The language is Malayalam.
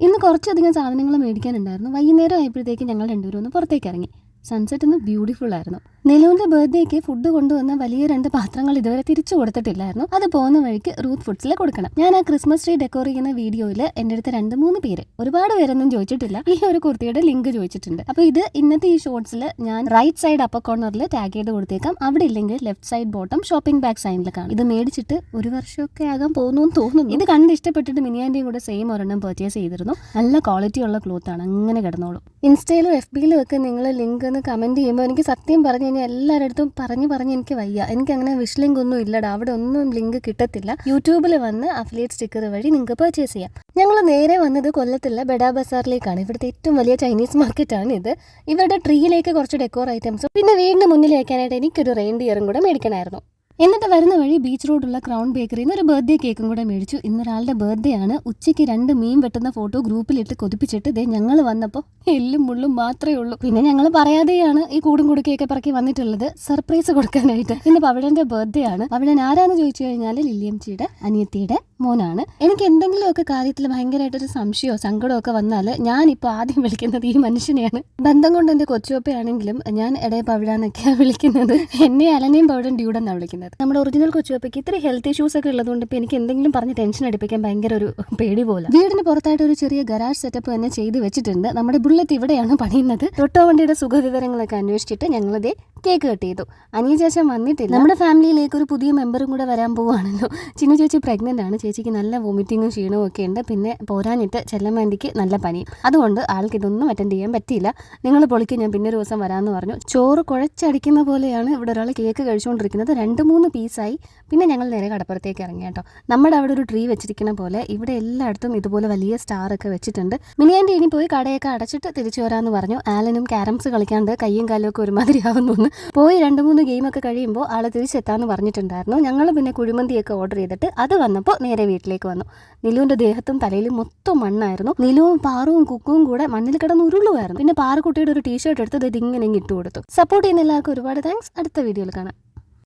ഇന്ന് കുറച്ചധികം സാധനങ്ങൾ മേടിക്കാനുണ്ടായിരുന്നു. വൈകുന്നേരം ആയപ്പോഴത്തേക്ക് ഞങ്ങൾ രണ്ടുപേരും ഒന്ന് പുറത്തേക്ക് ഇറങ്ങി. സൺസെറ്റ് ഒന്ന് ബ്യൂട്ടിഫുൾ ആയിരുന്നു. നിലവിന്റെ ബർത്ത്ഡേക്ക് ഫുഡ് കൊണ്ടുവന്ന വലിയ 2 പാത്രങ്ങൾ ഇതുവരെ തിരിച്ചു കൊടുത്തിട്ടില്ലായിരുന്നു. അത് പോകുന്ന വഴിക്ക് റൂത്ത് ഫുഡ്സിൽ കൊടുക്കണം. ഞാൻ ആ ക്രിസ്മസ് ട്രീ ഡെക്കോർ ചെയ്യുന്ന വീഡിയോയിൽ എൻ്റെ അടുത്ത് 2-3 പേര്, ഒരുപാട് പേരൊന്നും ചോദിച്ചിട്ടില്ല, ഈ ഒരു കുർത്തിയുടെ ലിങ്ക് ചോദിച്ചിട്ടുണ്ട്. അപ്പോൾ ഇത് ഇന്നത്തെ ഈ ഷോർട്സിൽ ഞാൻ റൈറ്റ് സൈഡ് അപ്പർ കോർണറിൽ ടാഗ് ചെയ്ത് കൊടുത്തേക്കാം. അവിടെ ഇല്ലെങ്കിൽ left side bottom shopping bag സൈനിൽ കാണും. ഇത് മേടിച്ചിട്ട് 1 വർഷമൊക്കെ ആകാൻ പോകുന്നു തോന്നുന്നു. ഇത് കണ്ട് ഇഷ്ടപ്പെട്ടിട്ട് മിനിയാൻ്റെയും കൂടെ സെയിം ഒരെണ്ണം പർച്ചേസ് ചെയ്തിരുന്നു. നല്ല ക്വാളിറ്റി ഉള്ള ക്ലോത്ത് ആണ്, അങ്ങനെ കിടന്നോളും. ഇൻസ്റ്റയിലും FBയിലും ഒക്കെ നിങ്ങൾ ലിങ്ക് ഒന്ന് കമൻറ്റ് ചെയ്യുമ്പോൾ എനിക്ക് സത്യം പറഞ്ഞു കഴിഞ്ഞാൽ എല്ലാവരുടെ അടുത്തും പറഞ്ഞ് എനിക്ക് വയ്യ. എനിക്ക് അങ്ങനെ വിഷ് ലിങ്ക് ഒന്നും ഇല്ലടാ, അവിടെ ഒന്നും ലിങ്ക് കിട്ടത്തില്ല. യൂട്യൂബിൽ വന്ന് അഫിലിയേറ്റ് സ്റ്റിക്കർ വഴി നിങ്ങൾക്ക് പർച്ചേസ് ചെയ്യാം. ഞങ്ങൾ നേരെ വന്നത് കൊല്ലത്തുള്ള ബെഡാ ബസാറിലേക്കാണ്. ഇവിടുത്തെ ഏറ്റവും വലിയ ചൈനീസ് മാർക്കറ്റാണ് ഇത്. ഇവരുടെ ട്രീയിലേക്ക് കുറച്ച് ഡെക്കോർ ഐറ്റംസും പിന്നെ വീടിന് മുന്നിൽ വയ്ക്കാനായിട്ട് എനിക്കൊരു റെയിൻഡിയറും കൂടെ മേടിക്കണമായിരുന്നു. എന്നിട്ട് വരുന്ന വഴി ബീച്ച് റോഡുള്ള ക്രൗൺ ബേക്കറിയിൽ നിന്ന് ഒരു ബർത്ത്ഡേ കേക്കും കൂടെ മേടിച്ചു. ഇന്നൊരാളുടെ ബർത്ത്ഡേ ആണ്. ഉച്ചയ്ക്ക് 2 മീൻ വെട്ടുന്ന ഫോട്ടോ ഗ്രൂപ്പിലിട്ട് കൊതിപ്പിച്ചിട്ട് ദേ ഞങ്ങൾ വന്നപ്പോൾ എല്ലും മുള്ളും മാത്രമേ ഉള്ളൂ. പിന്നെ ഞങ്ങൾ പറയാതെയാണ് ഈ കൂടും കുടുക്കയൊക്കെ പറക്കി വന്നിട്ടുള്ളത്, സർപ്രൈസ് കൊടുക്കാനായിട്ട്. ഇന്ന് പവിഴന്റെ ബർത്ത്ഡേ ആണ്. പവിഴൻ ആരാന്ന് ചോദിച്ചു കഴിഞ്ഞാൽ ലില്ലിയംച്ചിയുടെ അനിയത്തിയുടെ മോനാണ്. എനിക്ക് എന്തെങ്കിലുമൊക്കെ കാര്യത്തിൽ ഭയങ്കരമായിട്ടൊരു സംശയമോ സങ്കടമോ ഒക്കെ വന്നാൽ ഞാനിപ്പോൾ ആദ്യം വിളിക്കുന്നത് ഈ മനുഷ്യനെയാണ്. ബന്ധം കൊണ്ട് എൻ്റെ കൊച്ചുവപ്പയാണെങ്കിലും ഞാൻ ഇടയെ പവിഴാന്നൊക്കെയാണ് വിളിക്കുന്നത്. എന്നെ അലനെയും പവിഴൻ ഡ്യൂഡെന്നാണ് വിളിക്കുന്നത്. നമ്മുടെ ഒറിജിനൽ കൊച്ചുവപ്പയ്ക്ക് ഇത്തിരി ഹെൽത്ത് ഇഷ്യൂസ് ഒക്കെ ഉള്ളതുകൊണ്ട് ഇപ്പോൾ എനിക്ക് എന്തെങ്കിലും പറഞ്ഞ് ടെൻഷൻ അടിപ്പിക്കാൻ ഭയങ്കര ഒരു പേടി പോലെ. വീടിന് പുറത്തായിട്ട് ഒരു ചെറിയ ഗരാജ് സെറ്റപ്പ് തന്നെ ചെയ്ത് വെച്ചിട്ടുണ്ട്. നമ്മുടെ ബുള്ളറ്റ് ഇവിടെയാണ് പണിയുന്നത്. ടൊട്ടോ വണ്ടിയുടെ സുഖവിവരങ്ങളൊക്കെ അന്വേഷിച്ചിട്ട് ഞങ്ങളത് കേക്ക് കട്ട് ചെയ്തു. അനിയ ചേച്ചൻ വന്നിട്ടില്ല. നമ്മുടെ ഫാമിലിയിലേക്ക് ഒരു പുതിയ മെമ്പറും കൂടെ വരാൻ പോവുകയാണല്ലോ. ചിന്നു ചേച്ചി പ്രഗ്നന്റ് ആണ്. ചേച്ചിക്ക് നല്ല വോമിറ്റിങ്ങും ക്ഷീണവും ഒക്കെ ഉണ്ട്. പിന്നെ പോരാഞ്ഞിട്ട് ചെല്ലമ്മേണ്ടിക്ക് നല്ല പനിയും. അതുകൊണ്ട് ആൾക്ക് ഇതൊന്നും അറ്റൻഡ് ചെയ്യാൻ പറ്റിയില്ല. നിങ്ങൾ പൊളിക്ക്, ഞാൻ പിന്നെ ഒരു ദിവസം വരാമെന്ന് പറഞ്ഞു. ചോറ് കുഴച്ചടിക്കുന്ന പോലെയാണ് ഇവിടെ ഒരാൾ കേക്ക് കഴിച്ചുകൊണ്ടിരിക്കുന്നത്. 2-3 പീസായി. പിന്നെ ഞങ്ങൾ നേരെ കടപ്പുറത്തേക്ക് ഇറങ്ങി കേട്ടോ. നമ്മുടെ അവിടെ ഒരു ട്രീ വെച്ചിരിക്കുന്ന പോലെ ഇവിടെ എല്ലായിടത്തും ഇതുപോലെ വലിയ സ്റ്റാർ ഒക്കെ വെച്ചിട്ടുണ്ട്. മിനിയാൻ്റെ ഇനി പോയി കടയൊക്കെ അടച്ചിട്ട് തിരിച്ചു വരാമെന്ന് പറഞ്ഞു. ആലനും ക്യാരംസ് കളിക്കാണ്ട് കയ്യും കാലും ഒക്കെ ഒരുമാതിരി ആവുന്നു. പോയി 2-3 ഗെയിമൊക്കെ കഴിയുമ്പോൾ ആൾ തിരിച്ചെത്താമെന്ന് പറഞ്ഞിട്ടുണ്ടായിരുന്നു. ഞങ്ങൾ പിന്നെ കുഴിമന്തിയൊക്കെ ഓർഡർ ചെയ്തിട്ട് അത് വന്നപ്പോൾ നേരെ വീട്ടിലേക്ക് വന്നു. നിലുവിൻ്റെ ദേഹത്തും തലയിലും മൊത്തം മണ്ണായിരുന്നു. നിലുവും പാറുവും കുക്കും കൂടെ മണ്ണിൽ കിടന്ന് ഉരുളുമായിരുന്നു. പിന്നെ പാറുകുട്ടിയുടെ ഒരു ടീഷർട്ട് എടുത്ത് ഇതിങ്ങനെ ഇട്ട് കൊടുത്തു. സപ്പോർട്ട് ചെയ്യുന്ന എല്ലാവർക്കും ഒരുപാട് താങ്ക്സ്. അടുത്ത വീഡിയോയിൽ കാണാം.